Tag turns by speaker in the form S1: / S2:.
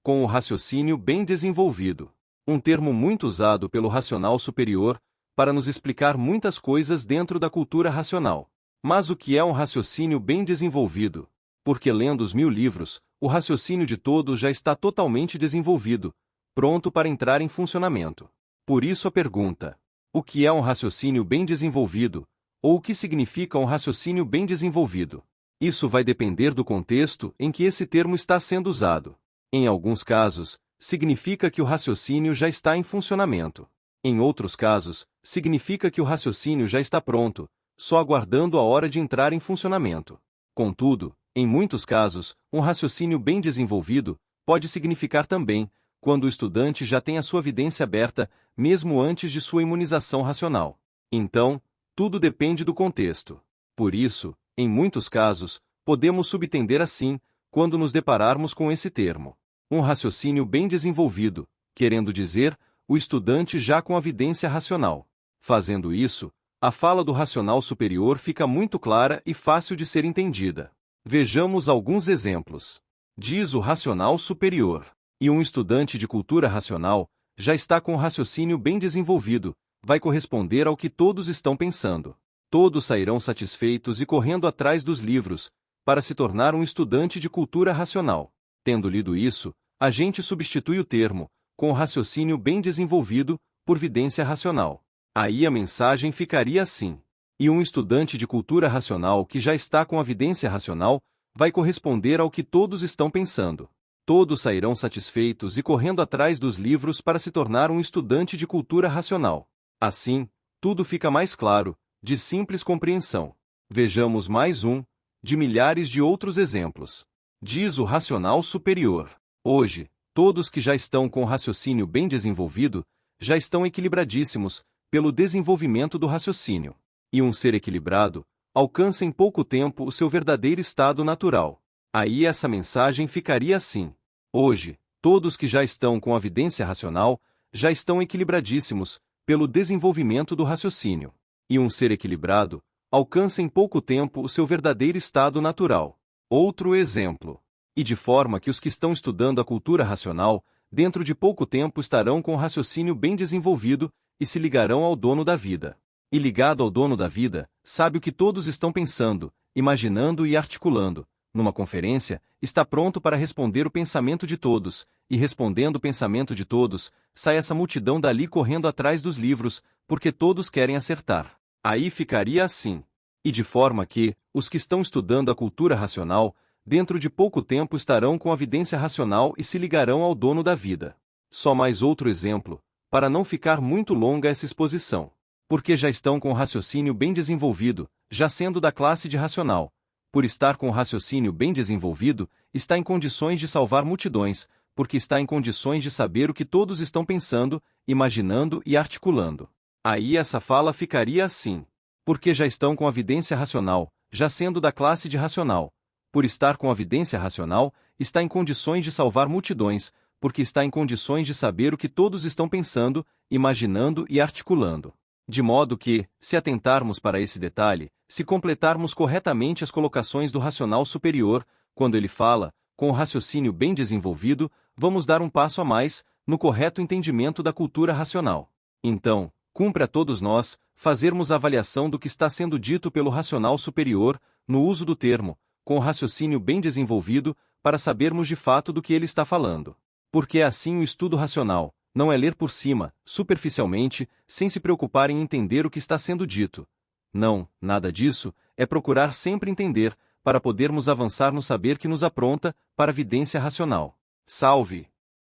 S1: com o raciocínio bem desenvolvido. Um termo muito usado pelo racional superior para nos explicar muitas coisas dentro da cultura racional. Mas o que é um raciocínio bem desenvolvido? Porque lendo os 1000 livros, o raciocínio de todos já está totalmente desenvolvido, pronto para entrar em funcionamento. Por isso a pergunta: o que é um raciocínio bem desenvolvido? Ou o que significa um raciocínio bem desenvolvido? Isso vai depender do contexto em que esse termo está sendo usado. Em alguns casos, significa que o raciocínio já está em funcionamento. Em outros casos, significa que o raciocínio já está pronto, só aguardando a hora de entrar em funcionamento. Contudo, em muitos casos, um raciocínio bem desenvolvido pode significar também quando o estudante já tem a sua vidência aberta, mesmo antes de sua imunização racional. Então, tudo depende do contexto. Por isso, em muitos casos, podemos subentender assim, quando nos depararmos com esse termo. Um raciocínio bem desenvolvido, querendo dizer, o estudante já com a vidência racional. Fazendo isso, a fala do racional superior fica muito clara e fácil de ser entendida. Vejamos alguns exemplos. Diz o racional superior. E um estudante de cultura racional já está com o raciocínio bem desenvolvido, vai corresponder ao que todos estão pensando. Todos sairão satisfeitos e correndo atrás dos livros, para se tornar um estudante de cultura racional. Tendo lido isso, a gente substitui o termo, com o raciocínio bem desenvolvido, por vidência racional. Aí a mensagem ficaria assim: e um estudante de cultura racional que já está com a vidência racional, vai corresponder ao que todos estão pensando. Todos sairão satisfeitos e correndo atrás dos livros para se tornar um estudante de cultura racional. Assim, tudo fica mais claro, de simples compreensão. Vejamos mais um, de milhares de outros exemplos. Diz o racional superior. Hoje, todos que já estão com o raciocínio bem desenvolvido, já estão equilibradíssimos, pelo desenvolvimento do raciocínio. E um ser equilibrado, alcança em pouco tempo o seu verdadeiro estado natural. Aí essa mensagem ficaria assim: hoje, todos que já estão com a vidência racional, já estão equilibradíssimos, pelo desenvolvimento do raciocínio. E um ser equilibrado, alcança em pouco tempo o seu verdadeiro estado natural. Outro exemplo. E de forma que os que estão estudando a cultura racional, dentro de pouco tempo estarão com o raciocínio bem desenvolvido, e se ligarão ao dono da vida. E ligado ao dono da vida, sabe o que todos estão pensando, imaginando e articulando. Numa conferência, está pronto para responder o pensamento de todos, e respondendo o pensamento de todos, sai essa multidão dali correndo atrás dos livros, porque todos querem acertar. Aí ficaria assim. E de forma que, os que estão estudando a cultura racional, dentro de pouco tempo estarão com a vidência racional e se ligarão ao dono da vida. Só mais outro exemplo, para não ficar muito longa essa exposição. Porque já estão com o raciocínio bem desenvolvido, já sendo da classe de racional. Por estar com o raciocínio bem desenvolvido, está em condições de salvar multidões, porque está em condições de saber o que todos estão pensando, imaginando e articulando. Aí essa fala ficaria assim. Porque já estão com a vidência racional, já sendo da classe de racional. Por estar com a vidência racional, está em condições de salvar multidões, porque está em condições de saber o que todos estão pensando, imaginando e articulando. De modo que, se atentarmos para esse detalhe, se completarmos corretamente as colocações do racional superior, quando ele fala, com o raciocínio bem desenvolvido, vamos dar um passo a mais, no correto entendimento da cultura racional. Então, cumpre a todos nós, fazermos a avaliação do que está sendo dito pelo racional superior, no uso do termo, com o raciocínio bem desenvolvido, para sabermos de fato do que ele está falando. Porque é assim o estudo racional. Não é ler por cima, superficialmente, sem se preocupar em entender o que está sendo dito. Não, nada disso, é procurar sempre entender, para podermos avançar no saber que nos apronta para a vidência racional. Salve!